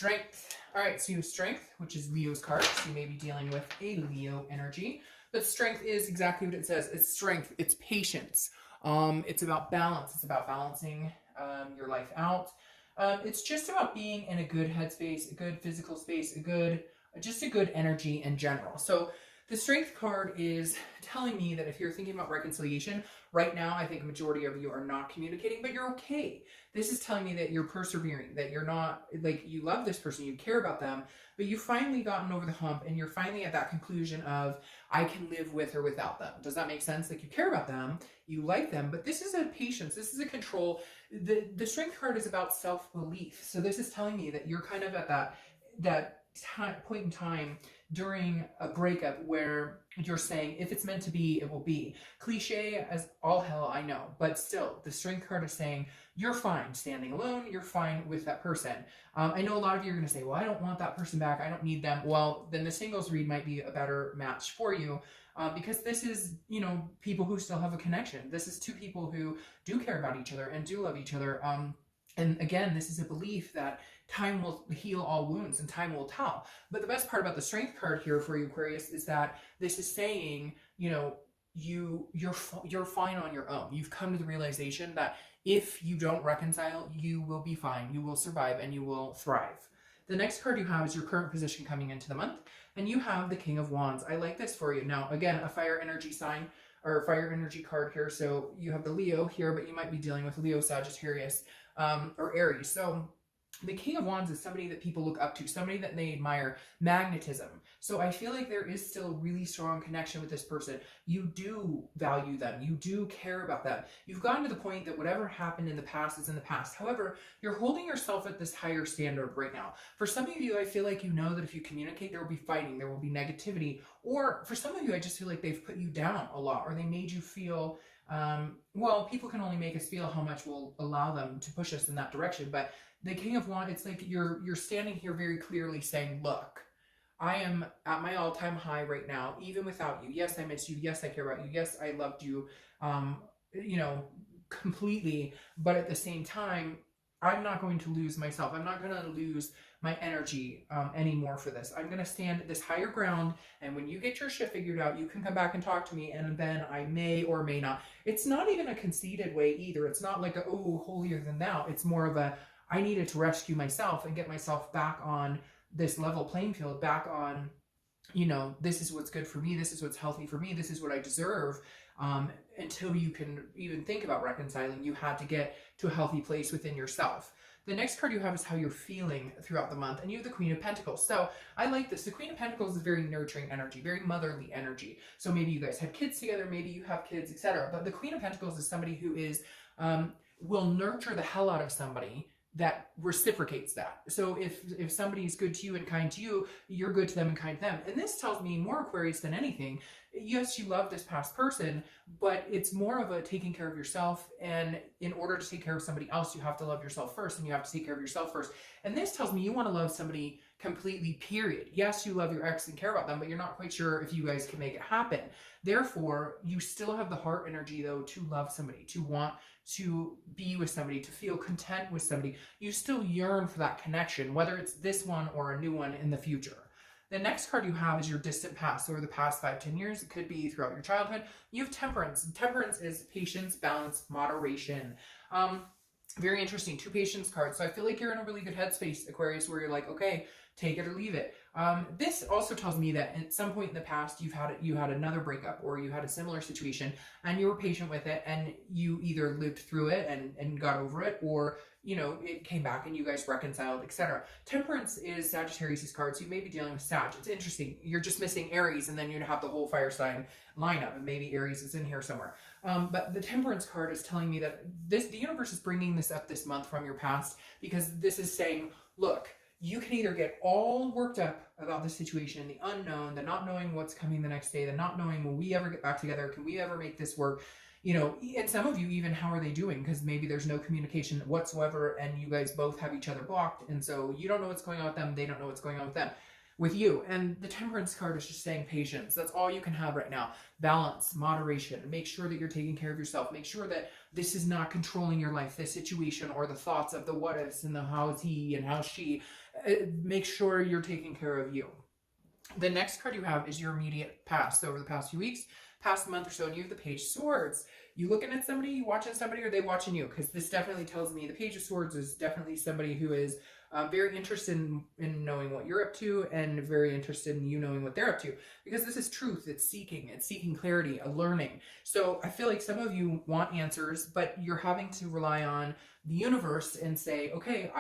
Strength. All right, so you have strength, which is Leo's card. So you may be dealing with a Leo energy. But strength is exactly what it says. It's strength. It's patience. It's about balance. It's about balancing your life out. It's just about being in a good headspace, a good physical space, just a good energy in general. So the strength card is telling me that if you're thinking about reconciliation, right now I think a majority of you are not communicating, but you're okay. This is telling me that you're persevering, that you're not, like, you love this person, you care about them, but you've finally gotten over the hump and you're finally at that conclusion of, I can live with or without them. Does that make sense? Like, you care about them, you like them, but this is a patience, this is a control. The strength card is about self-belief. So this is telling me that you're kind of at that point in time during a breakup where you're saying, if it's meant to be, it will be. Cliche as all hell, I know, but still, the strength card is saying you're fine standing alone, you're fine with that person. I know a lot of you are going to say, well, I don't want that person back, I don't need them. Well, then the singles read might be a better match for you, because this is, people who still have a connection. This is two people who do care about each other and do love each other. And again, this is a belief that time will heal all wounds and time will tell. But the best part about the strength card here for you, Aquarius, is that this is saying, you're fine on your own. You've come to the realization that if you don't reconcile, you will be fine. You will survive and you will thrive. The next card you have is your current position coming into the month, and you have the King of Wands. I like this for you. Now, again, a fire energy sign or fire energy card here. So you have the Leo here, but you might be dealing with Leo, Sagittarius, or Aries. So the King of Wands is somebody that people look up to, somebody that they admire, magnetism. So I feel like there is still a really strong connection with this person. You do value them. You do care about them. You've gotten to the point that whatever happened in the past is in the past. However, you're holding yourself at this higher standard right now. For some of you, I feel like you know that if you communicate, there will be fighting, there will be negativity. Or for some of you, I just feel like they've put you down a lot, or they made you feel, well, people can only make us feel how much we'll allow them to push us in that direction. But the King of Wands, it's like you're standing here very clearly saying, look, I am at my all-time high right now, even without you. Yes, I miss you. Yes, I care about you. Yes, I loved you, completely. But at the same time, I'm not going to lose myself. I'm not going to lose my energy anymore for this. I'm going to stand at this higher ground. And when you get your shit figured out, you can come back and talk to me. And then I may or may not. It's not even a conceited way either. It's not like, holier than thou. It's more of a, I needed to rescue myself and get myself back on this level playing field, back on, this is what's good for me, this is what's healthy for me, this is what I deserve. Until you can even think about reconciling, you have to get to a healthy place within yourself. The next card you have is how you're feeling throughout the month, and you have the Queen of Pentacles. So I like this. The Queen of Pentacles is very nurturing energy, very motherly energy. So maybe you guys had kids together, maybe you have kids, etc. But the Queen of Pentacles is somebody who is will nurture the hell out of somebody that reciprocates that. So if somebody's good to you and kind to you, you're good to them and kind to them. And this tells me more, Aquarius, than anything. Yes, you love this past person, but it's more of a taking care of yourself. And in order to take care of somebody else, you have to love yourself first, and you have to take care of yourself first. And this tells me you want to love somebody completely, period. Yes, you love your ex and care about them, but you're not quite sure if you guys can make it happen. Therefore, you still have the heart energy, though, to love somebody, to want to be with somebody, to feel content with somebody. You still yearn for that connection, whether it's this one or a new one in the future. The next card you have is your distant past, or the past 5-10 years. It could be throughout your childhood. You have Temperance. Temperance is patience, balance, moderation. Very interesting. 2 patience cards. So I feel like you're in a really good headspace, Aquarius, where you're like, okay, take it or leave it. This also tells me that at some point in the past, you had another breakup, or you had a similar situation, and you were patient with it, and you either lived through it and got over it, or it came back and you guys reconciled, etc. Temperance is Sagittarius' card, so you may be dealing with Sag. It's interesting. You're just missing Aries, and then you'd have the whole fire sign lineup, and maybe Aries is in here somewhere. But the Temperance card is telling me that the universe is bringing this up this month from your past, because this is saying, look, you can either get all worked up about the situation, the unknown, the not knowing what's coming the next day, the not knowing, will we ever get back together? Can we ever make this work? And some of you even, how are they doing? Because maybe there's no communication whatsoever, and you guys both have each other blocked. And so you don't know what's going on with them. They don't know what's going on with you. And the Temperance card is just saying patience. That's all you can have right now. Balance, moderation. Make sure that you're taking care of yourself. Make sure that this is not controlling your life, this situation, or the thoughts of the what ifs and the how is he and how she. make sure you're taking care of you. The next card you have is your immediate past. So over the past few weeks, past month or so, and you have the Page of Swords. You looking at somebody, you watching somebody, or are they watching you? Because this definitely tells me the Page of Swords is definitely somebody who is very interested in knowing what you're up to, and very interested in you knowing what they're up to. Because this is truth, it's seeking clarity, a learning. So I feel like some of you want answers, but you're having to rely on the universe and say, okay,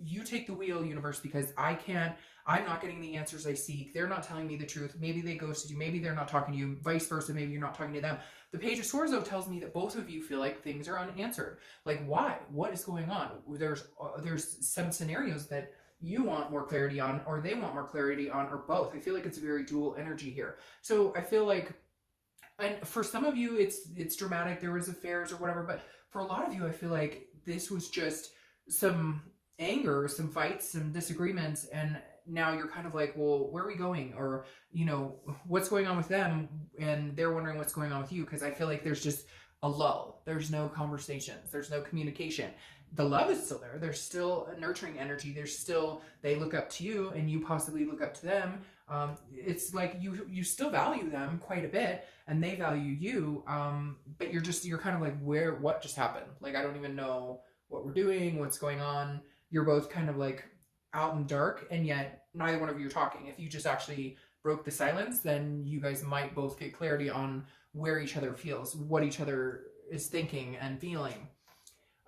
you take the wheel, universe, because I'm not getting the answers I seek. They're not telling me the truth. Maybe they ghosted you. Maybe they're not talking to you. Vice versa. Maybe you're not talking to them. The Page of Swords, though, tells me that both of you feel like things are unanswered. Like, why? What is going on? There's some scenarios that you want more clarity on, or they want more clarity on, or both. I feel like it's a very dual energy here. So I feel like, and for some of you, it's dramatic. There was affairs or whatever. But for a lot of you, I feel like this was just some anger, some fights, some disagreements, and now you're kind of like, well, where are we going? Or, you know, what's going on with them? And they're wondering what's going on with you. Because I feel like there's just a lull. There's no conversations. There's no communication. The love is still there. There's still a nurturing energy. There's still, they look up to you and you possibly look up to them. It's like you still value them quite a bit and they value you. But you're kind of like, what just happened? Like, I don't even know what we're doing, what's going on. You're both kind of like out in dark, and yet neither one of you are talking. If you just actually broke the silence, then you guys might both get clarity on where each other feels, what each other is thinking and feeling.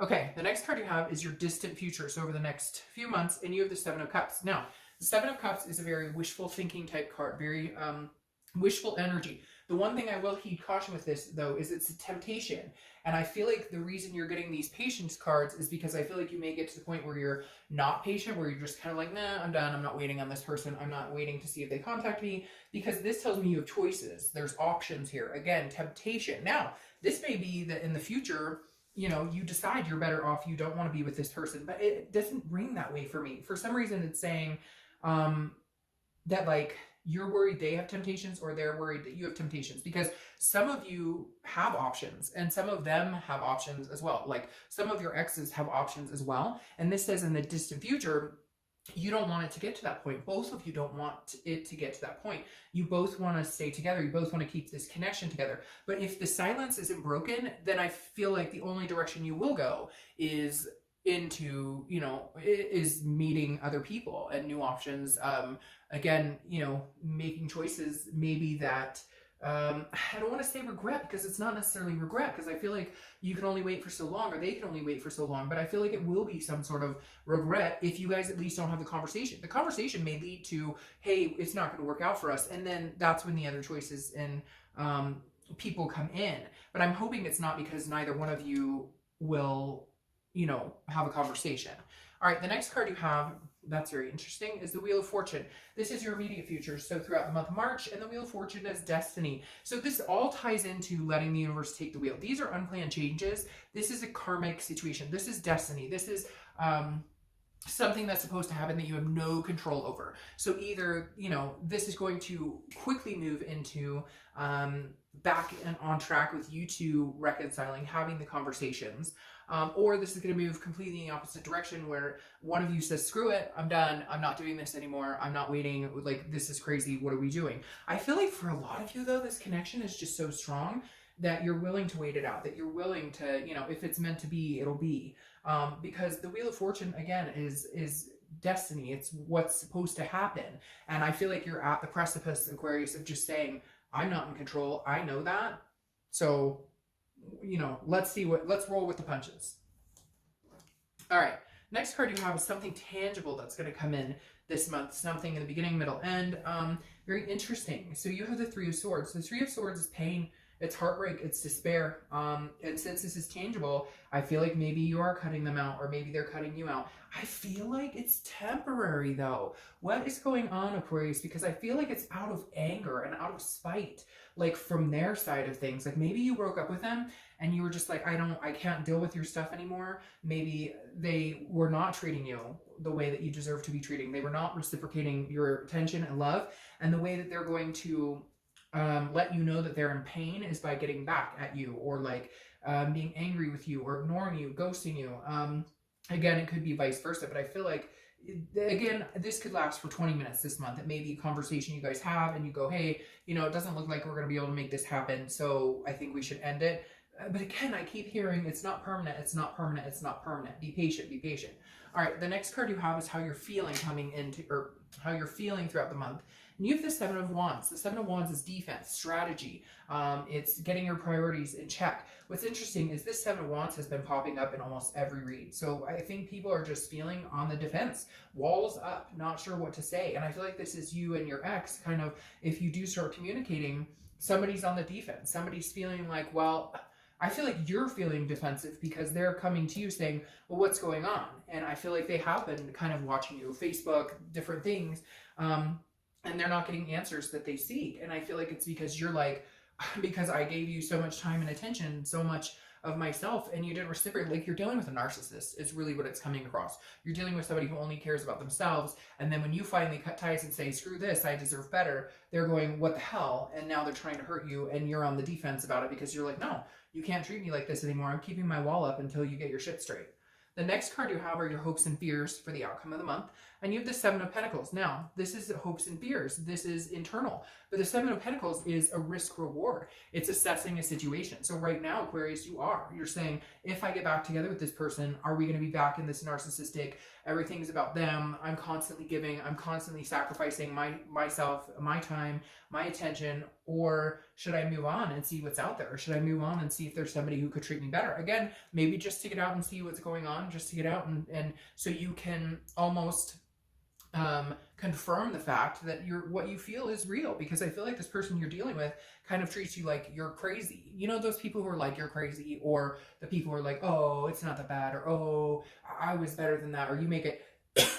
Okay, the next card you have is your distant future. So over the next few months, and you have the Seven of Cups. Now, the Seven of Cups is a very wishful thinking type card, very wishful energy. The one thing I will heed caution with this, though, is it's a temptation. And I feel like the reason you're getting these patience cards is because I feel like you may get to the point where you're not patient, where you're just kind of like, nah, I'm done. I'm not waiting on this person. I'm not waiting to see if they contact me, because this tells me you have choices. There's options here. Again, temptation. Now, this may be that in the future, you know, you decide you're better off. You don't want to be with this person, but it doesn't ring that way for me. For some reason, it's saying that, like, you're worried they have temptations, or they're worried that you have temptations, because some of you have options and some of them have options as well. Like, some of your exes have options as well. And this says in the distant future, you don't want it to get to that point. Both of you don't want it to get to that point. You both want to stay together. You both want to keep this connection together. But if the silence isn't broken, then I feel like the only direction you will go is into, you know, is meeting other people and new options. Again, you know, making choices maybe that, I don't want to say regret, because it's not necessarily regret, because I feel like you can only wait for so long, or they can only wait for so long, but I feel like it will be some sort of regret if you guys at least don't have the conversation. The conversation may lead to, hey, it's not going to work out for us, and then that's when the other choices and people come in. But I'm hoping it's not, because neither one of you will, you know, have a conversation. All right, the next card you have, that's very interesting, is the Wheel of Fortune. This is your immediate future, so throughout the month of March, and the Wheel of Fortune is destiny. So this all ties into letting the universe take the wheel. These are unplanned changes. This is a karmic situation. This is destiny. This is something that's supposed to happen that you have no control over. So either, you know, this is going to quickly move into back and on track with you two reconciling, having the conversations, or this is going to move completely in the opposite direction, where one of you says, screw it, I'm done, I'm not doing this anymore, I'm not waiting, like, this is crazy, what are we doing? I feel like for a lot of you, though, this connection is just so strong that you're willing to wait it out, that you're willing to, you know, if it's meant to be, it'll be. Because the Wheel of Fortune, again, is destiny. It's what's supposed to happen. And I feel like you're at the precipice, Aquarius, of just saying, I'm not in control. I know that. So, you know, let's roll with the punches. All right. Next card you have is something tangible that's going to come in this month. Something in the beginning, middle, end. Very interesting. So you have the Three of Swords. The Three of Swords is pain. It's heartbreak, it's despair. And since this is tangible, I feel like maybe you are cutting them out, or maybe they're cutting you out. I feel like it's temporary, though. What is going on, Aquarius? Because I feel like it's out of anger and out of spite, like from their side of things. Like, maybe you broke up with them and you were just like, I can't deal with your stuff anymore. Maybe they were not treating you the way that you deserve to be treating. They were not reciprocating your attention and love. And the way that they're going to let you know that they're in pain is by getting back at you, or like being angry with you, or ignoring you, ghosting you. Again, it could be vice versa, but I feel like again, this could last for 20 minutes this month. It may be a conversation you guys have and you go, hey, you know, it doesn't look like we're going to be able to make this happen, so I think we should end it. But again, I keep hearing it's not permanent, it's not permanent, it's not permanent. Be patient, be patient. All right, the next card you have is how you're feeling coming into, or how you're feeling throughout the month. And you have the Seven of Wands. The Seven of Wands is defense, strategy. It's getting your priorities in check. What's interesting is this Seven of Wands has been popping up in almost every read. So I think people are just feeling on the defense. Walls up, not sure what to say. And I feel like this is you and your ex kind of, if you do start communicating, somebody's on the defense. Somebody's feeling like, well, I feel like you're feeling defensive because they're coming to you saying, well, what's going on? And I feel like they have been kind of watching you, Facebook, different things, and they're not getting answers that they seek. And I feel like it's because you're like, because I gave you so much time and attention, so much of myself, and you didn't reciprocate. Like, you're dealing with a narcissist is really what it's coming across. You're dealing with somebody who only cares about themselves, and then when you finally cut ties and say, screw this, I deserve better, they're going, what the hell? And now they're trying to hurt you, and you're on the defense about it because you're like, no, you can't treat me like this anymore. I'm keeping my wall up until you get your shit straight. The next card you have are your hopes and fears for the outcome of the month. And you have the Seven of Pentacles. Now, this is hopes and fears. This is internal. But the Seven of Pentacles is a risk reward. It's assessing a situation. So right now, Aquarius, you're saying, if I get back together with this person, are we going to be back in this narcissistic, everything's about them, I'm constantly giving, I'm constantly sacrificing myself, my time, my attention, or should I move on and see what's out there? Or should I move on and see if there's somebody who could treat me better? Again, maybe just to get out and see what's going on, just to get out and so you can almost confirm the fact that what you feel is real, because I feel like this person you're dealing with kind of treats you like you're crazy. You know, those people who are like, you're crazy, or the people who are like, oh, it's not that bad, or oh, I was better than that, or you make it.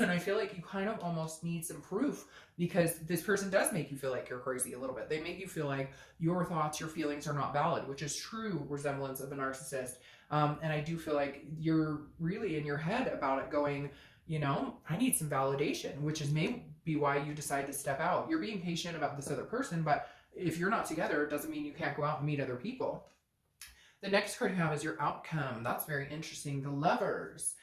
And I feel like you kind of almost need some proof, because this person does make you feel like you're crazy a little bit. They make you feel like your thoughts, your feelings are not valid, which is true resemblance of a narcissist. And I do feel like you're really in your head about it going, you know, I need some validation, which is maybe why you decide to step out. You're being patient about this other person, but if you're not together, it doesn't mean you can't go out and meet other people. The next card you have is your outcome. That's very interesting. The Lovers.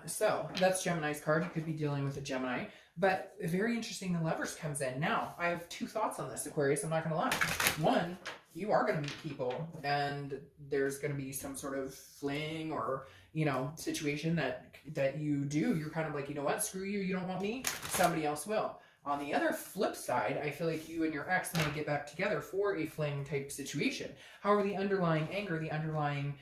So that's Gemini's card. You could be dealing with a Gemini, but very interesting. The Lovers comes in. Now, I have two thoughts on this, Aquarius. I'm not going to lie. One, you are going to meet people and there's going to be some sort of fling or, you know, situation that you do. You're kind of like, you know what, screw you. You don't want me. Somebody else will. On the other flip side, I feel like you and your ex may get back together for a fling type situation. However, the underlying anger, the underlying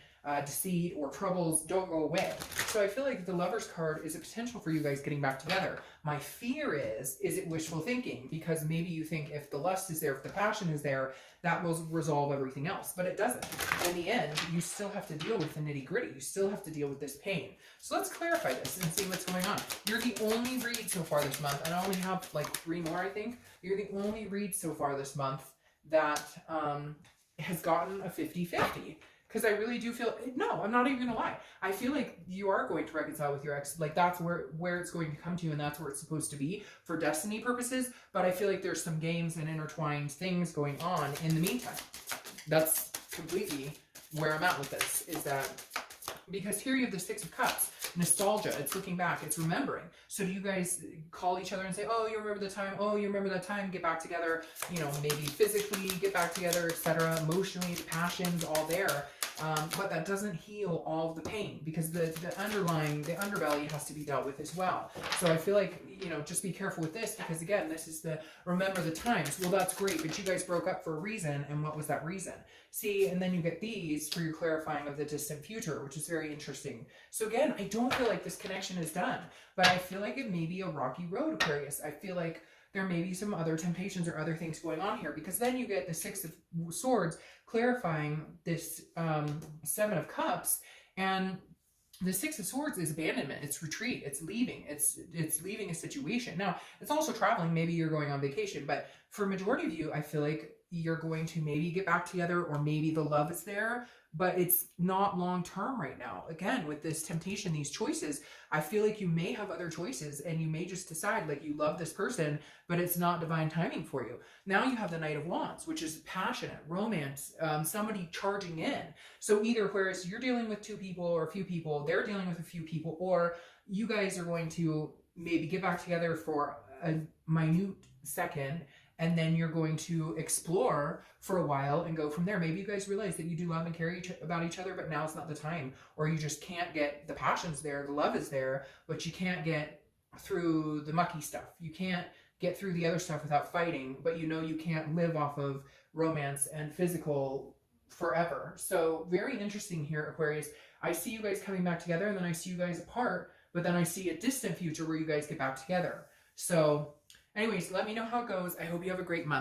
deceit or troubles don't go away. So I feel like the Lovers card is a potential for you guys getting back together. My fear is it wishful thinking? Because maybe you think if the lust is there, if the passion is there, that will resolve everything else, but it doesn't. In the end, you still have to deal with the nitty gritty. You still have to deal with this pain. So let's clarify this and see what's going on. You're the only read so far this month, and I only have like 3 more, I think. You're the only read so far this month that has gotten a 50-50. Because I really do feel, no, I'm not even going to lie. I feel like you are going to reconcile with your ex. Like, that's where it's going to come to, and that's where it's supposed to be for destiny purposes. But I feel like there's some games and intertwined things going on in the meantime. That's completely where I'm at with this, is that, because here you have the Six of Cups. Nostalgia, it's looking back, it's remembering. So do you guys call each other and say, oh, you remember the time, oh, you remember that time, get back together, you know, maybe physically get back together, etc., emotionally, the passion's all there. But that doesn't heal all of the pain, because the underbelly has to be dealt with as well. So I feel like, you know, just be careful with this, because again, this is the remember the times. Well, that's great, but you guys broke up for a reason, and what was that reason? See, and then you get these for your clarifying of the distant future, which is very interesting. So again, I don't feel like this connection is done, but I feel like it may be a rocky road, Aquarius. I feel like there may be some other temptations or other things going on here, because then you get the Six of Swords clarifying this Seven of Cups, and the Six of Swords is abandonment, it's retreat, it's leaving, it's leaving a situation. Now, it's also traveling, maybe you're going on vacation, but for a majority of you, I feel like you're going to maybe get back together, or maybe the love is there, but it's not long-term right now. Again, with this temptation, these choices, I feel like you may have other choices, and you may just decide like you love this person, but it's not divine timing for you. Now you have the Knight of Wands, which is passionate, romance, somebody charging in. So either, whereas you're dealing with 2 people or a few people, they're dealing with a few people, or you guys are going to maybe get back together for a minute second, and then you're going to explore for a while and go from there. Maybe you guys realize that you do love and care about each other, but now's not the time, or you just can't get, the passion's there, the love is there, but you can't get through the mucky stuff. You can't get through the other stuff without fighting, but you know you can't live off of romance and physical forever. So very interesting here, Aquarius. I see you guys coming back together, and then I see you guys apart, but then I see a distant future where you guys get back together. So anyways, let me know how it goes. I hope you have a great month.